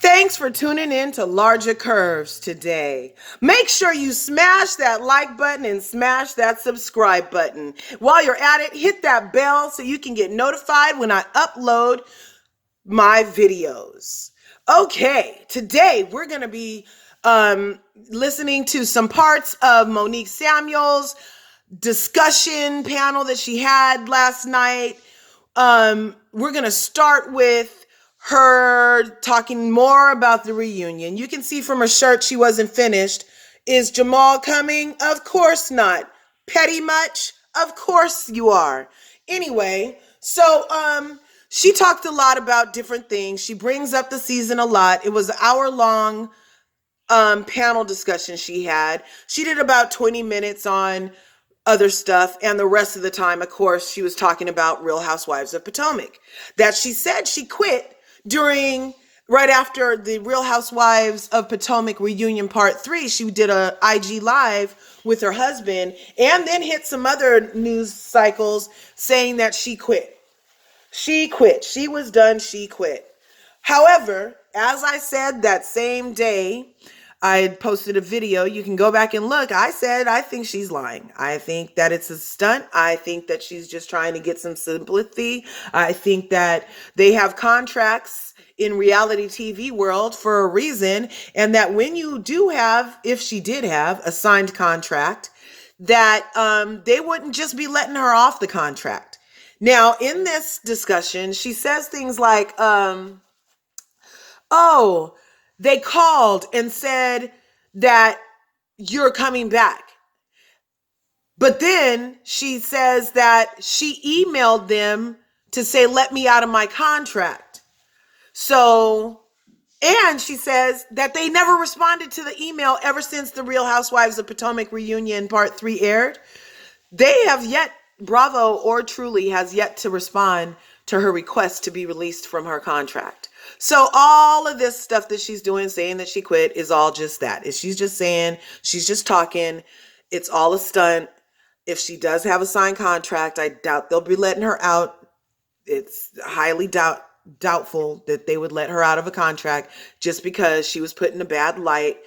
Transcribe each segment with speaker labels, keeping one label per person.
Speaker 1: Thanks for tuning in to Lrgacurves today. Make sure you smash that like button and smash that subscribe button. While you're at it, hit that bell so you can get notified when I upload my videos. Okay, today we're going to be listening to some parts of Monique Samuels' discussion panel that she had last night. We're going to start with her talking more about the reunion. You can see from her shirt she wasn't finished. Is Jamal coming? Of course not. Petty much? Of course you are. Anyway, so she talked a lot about different things. She brings up the season a lot. It was an hour-long panel discussion she had. She did about 20 minutes on other stuff, and the rest of the time, of course, she was talking about Real Housewives of Potomac. That she said she quit right after the Real Housewives of Potomac reunion part 3. She did a IG live with her husband and then hit some other news cycles saying that she quit. She quit. She was done. She quit. However, as I said that same day, I posted a video. You can go back and look. I said, I think she's lying. I think that it's a stunt. I think that she's just trying to get some sympathy. I think that they have contracts in reality TV world for a reason. And that when you do have, if she did have a signed contract, that they wouldn't just be letting her off the contract. Now, in this discussion, she says things like, oh, they called and said that you're coming back. But then she says that she emailed them to say, let me out of my contract. So, and she says that they never responded to the email ever since the Real Housewives of Potomac reunion part 3 aired. They have yet, Bravo or Truly has yet to respond to her request to be released from her contract. So all of this stuff that she's doing, saying that she quit, is all just that. She's just saying, she's just talking. It's all a stunt. If she does have a signed contract, I doubt they'll be letting her out. It's highly doubtful that they would let her out of a contract just because she was put in a bad light.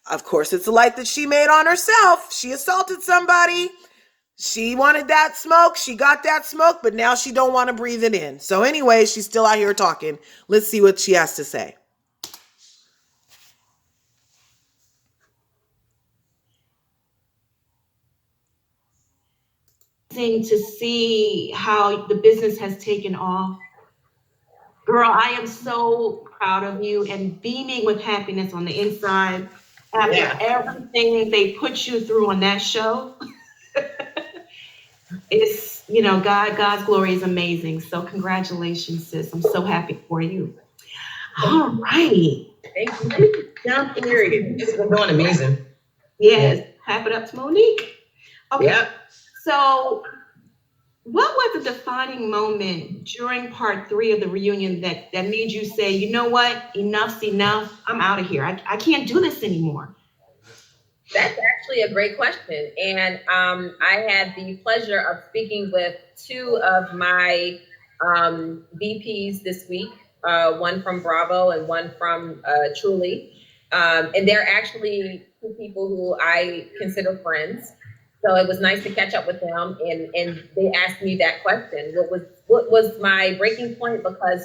Speaker 1: Of course, it's a light that she made on herself. She assaulted somebody. She wanted that smoke. She got that smoke, but now she don't want to breathe it in. So anyway, she's still out here talking. Let's see what she has to say.
Speaker 2: To see how the business has taken off. Girl, I am so proud of you and beaming with happiness on the inside after everything they put you through on that show. It's, God's glory is amazing. So congratulations, sis. I'm so happy for you. All right.
Speaker 3: Thank you. Let me jump in here. It's been going amazing.
Speaker 2: Yes. Clap it up to Monique. Okay.
Speaker 3: Yep.
Speaker 2: So what was a defining moment during part 3 of the reunion that made you say, you know what, enough's enough. I'm out of here. I can't do this anymore.
Speaker 4: That's actually a great question. And I had the pleasure of speaking with 2 of my VPs this week, one from Bravo and one from Truly. And they're actually 2 people who I consider friends. So it was nice to catch up with them. And they asked me that question. What was my breaking point? Because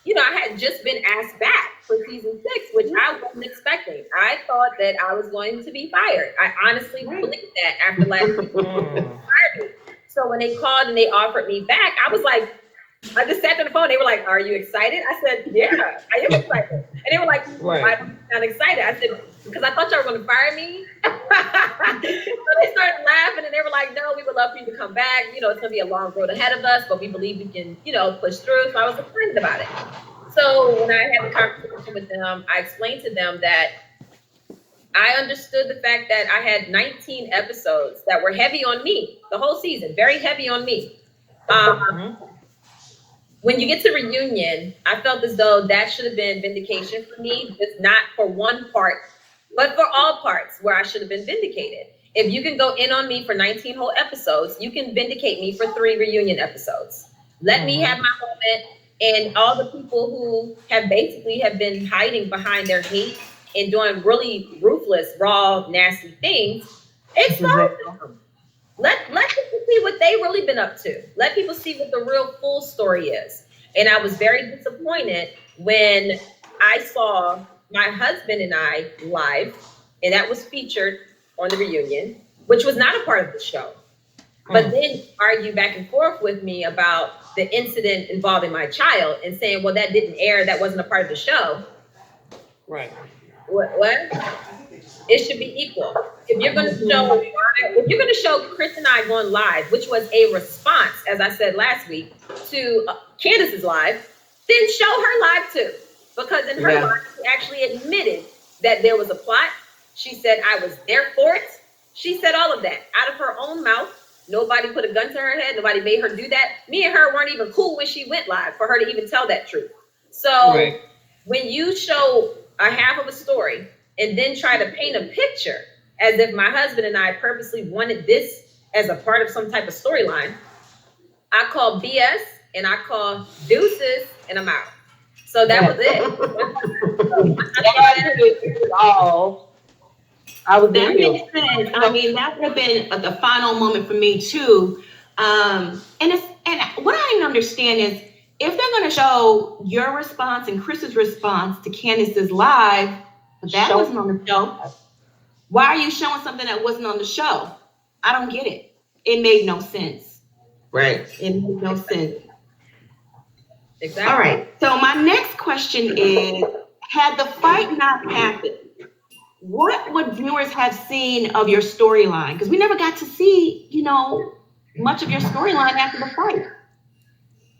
Speaker 4: I had just been asked back for season 6, which I wasn't expecting. I thought that I was going to be fired. I honestly believed that after last week. So when they called and they offered me back, I was like, I just sat on the phone. They were like, are you excited? I said, yeah, I am excited. And they were like, why am I not excited? I said, because I thought y'all were going to fire me. So they started laughing and they were like, no, we would love for you to come back. It's going to be a long road ahead of us, but we believe we can, push through. So I was excited about it. So when I had the conversation with them, I explained to them that I understood the fact that I had 19 episodes that were heavy on me, the whole season, very heavy on me. When you get to reunion, I felt as though that should have been vindication for me, just not for one part, but for all parts where I should have been vindicated. If you can go in on me for 19 whole episodes, you can vindicate me for 3 reunion episodes. Let me have my moment. And all the people who have been hiding behind their hate and doing really ruthless, raw, nasty things, expose them. Let people see what they really been up to. Let people see what the real full story is. And I was very disappointed when I saw my husband and I live, and that was featured on the reunion, which was not a part of the show. But then argue back and forth with me about the incident involving my child and saying, well, that didn't air, that wasn't a part of the show.
Speaker 3: Right.
Speaker 4: What? It should be equal. If you're going to show Chris and I going live, which was a response, as I said last week, to Candace's live, then show her live too. Because in her live, she actually admitted that there was a plot. She said, I was there for it. She said all of that out of her own mouth. Nobody put a gun to her head. Nobody made her do that. Me and her weren't even cool when she went live for her to even tell that truth. So when you show a half of a story and then try to paint a picture as if my husband and I purposely wanted this as a part of some type of storyline, I call BS and I call deuces and I'm out. So that was it.
Speaker 2: That makes sense. I mean, that would have been the final moment for me too. And what I didn't understand is if they're going to show your response and Chris's response to Candace's live, but that wasn't on the show. Why are you showing something that wasn't on the show? I don't get it. It made no sense.
Speaker 3: Right.
Speaker 2: It made no sense.
Speaker 4: Exactly.
Speaker 2: All right. So my next question is, had the fight not happened, what would viewers have seen of your storyline? Because we never got to see, much of your storyline after the fight.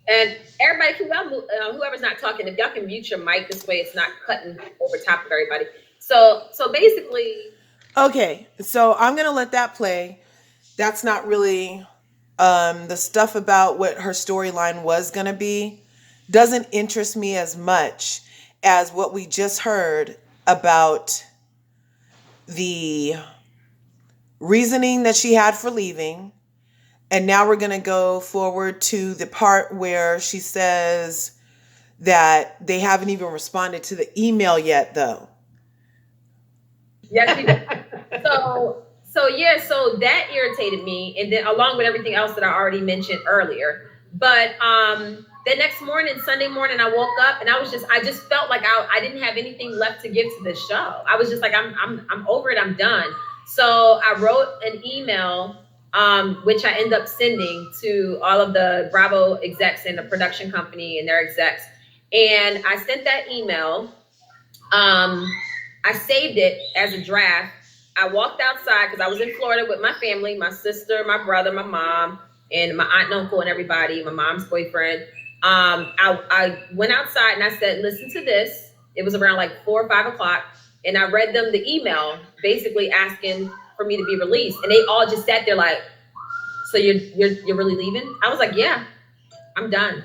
Speaker 4: And everybody, whoever's not talking, if y'all can mute your mic this way, it's not cutting over top of everybody. So basically.
Speaker 1: Okay, so I'm gonna let that play. That's not really the stuff about what her storyline was gonna be. Doesn't interest me as much as what we just heard about the reasoning that she had for leaving. And now we're going to go forward to the part where she says that they haven't even responded to the email yet, though.
Speaker 4: Yes, we did. So that irritated me. And then along with everything else that I already mentioned earlier. But the next morning, Sunday morning, I woke up and I just felt like I didn't have anything left to give to this show. I was just like, I'm over it. I'm done. So I wrote an email, which I end up sending to all of the Bravo execs and the production company and their execs. And I sent that email. I saved it as a draft. I walked outside because I was in Florida with my family, my sister, my brother, my mom, and my aunt and uncle and everybody, my mom's boyfriend. I went outside and I said, listen to this. It was around like 4 or 5 o'clock. And I read them the email basically asking for me to be released. And they all just sat there like, so you're really leaving? I was like, yeah, I'm done.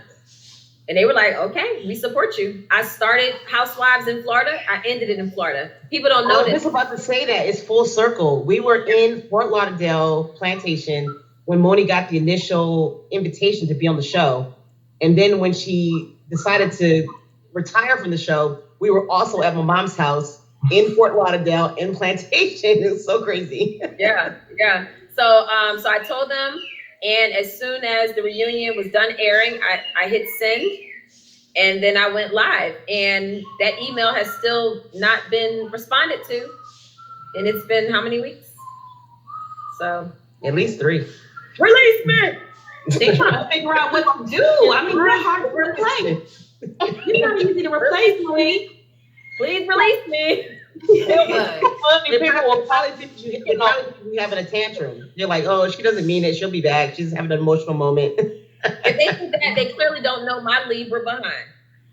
Speaker 4: And they were like, okay, we support you. I started Housewives in Florida. I ended it in Florida. People don't know
Speaker 3: I was
Speaker 4: this.
Speaker 3: just about to say that. It's full circle. We were in Fort Lauderdale Plantation when Moni got the initial invitation to be on the show. And then when she decided to retire from the show, we were also at my mom's house in Fort Lauderdale in Plantation. It was so crazy.
Speaker 4: Yeah. So I told them, and as soon as the reunion was done airing, I hit send, and then I went live. And that email has still not been responded to, and it's been how many weeks? So
Speaker 3: At least 3.
Speaker 4: release me.
Speaker 2: They trying to figure out what to do. I mean, you're hard to replace. You're not easy to replace, Monique.
Speaker 4: Please release me.
Speaker 3: People will probably think you having a tantrum. You're like, oh, she doesn't mean it. She'll be back. She's having an emotional moment.
Speaker 4: If they do that, they clearly don't know my Libra behind.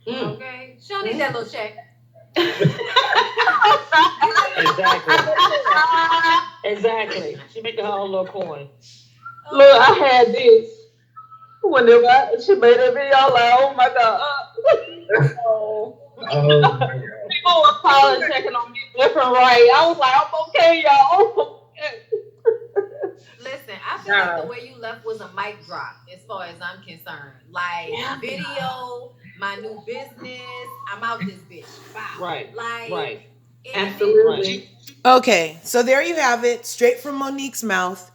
Speaker 5: Okay, she'll need that little check.
Speaker 6: Exactly. She making her own little coin.
Speaker 7: Look, I had this. Whenever she made that video, I'm like, oh my God. People were calling, checking on me left and right. I was like, I'm okay, y'all.
Speaker 5: Listen, I feel like the way you left was a mic drop as far as I'm concerned. Like video, my new business. I'm out this bitch. Wow.
Speaker 6: Right.
Speaker 5: Like,
Speaker 6: Right.
Speaker 2: Absolutely.
Speaker 1: Okay, so there you have it, straight from Monique's mouth.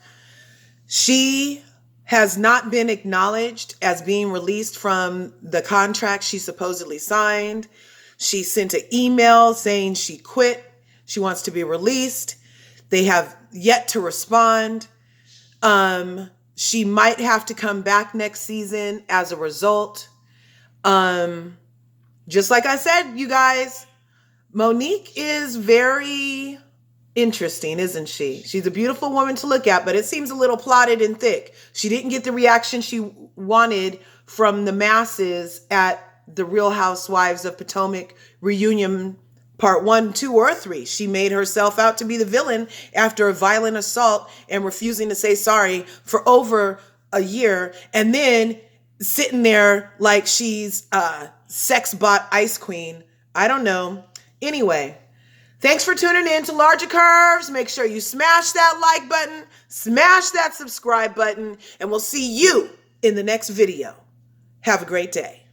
Speaker 1: She has not been acknowledged as being released from the contract she supposedly signed. She sent an email saying she quit. She wants to be released. They have yet to respond. She might have to come back next season as a result. Just like I said, you guys, Monique is very interesting, isn't she? She's a beautiful woman to look at, but it seems a little plotted and thick. She didn't get the reaction she wanted from the masses at the Real Housewives of Potomac reunion part 1, 2, or 3. She made herself out to be the villain after a violent assault and refusing to say sorry for over a year, and then sitting there like she's a sex bot ice queen. I don't know. Anyway, thanks for tuning in to Lrgacurves. Make sure you smash that like button, smash that subscribe button, and we'll see you in the next video. Have a great day.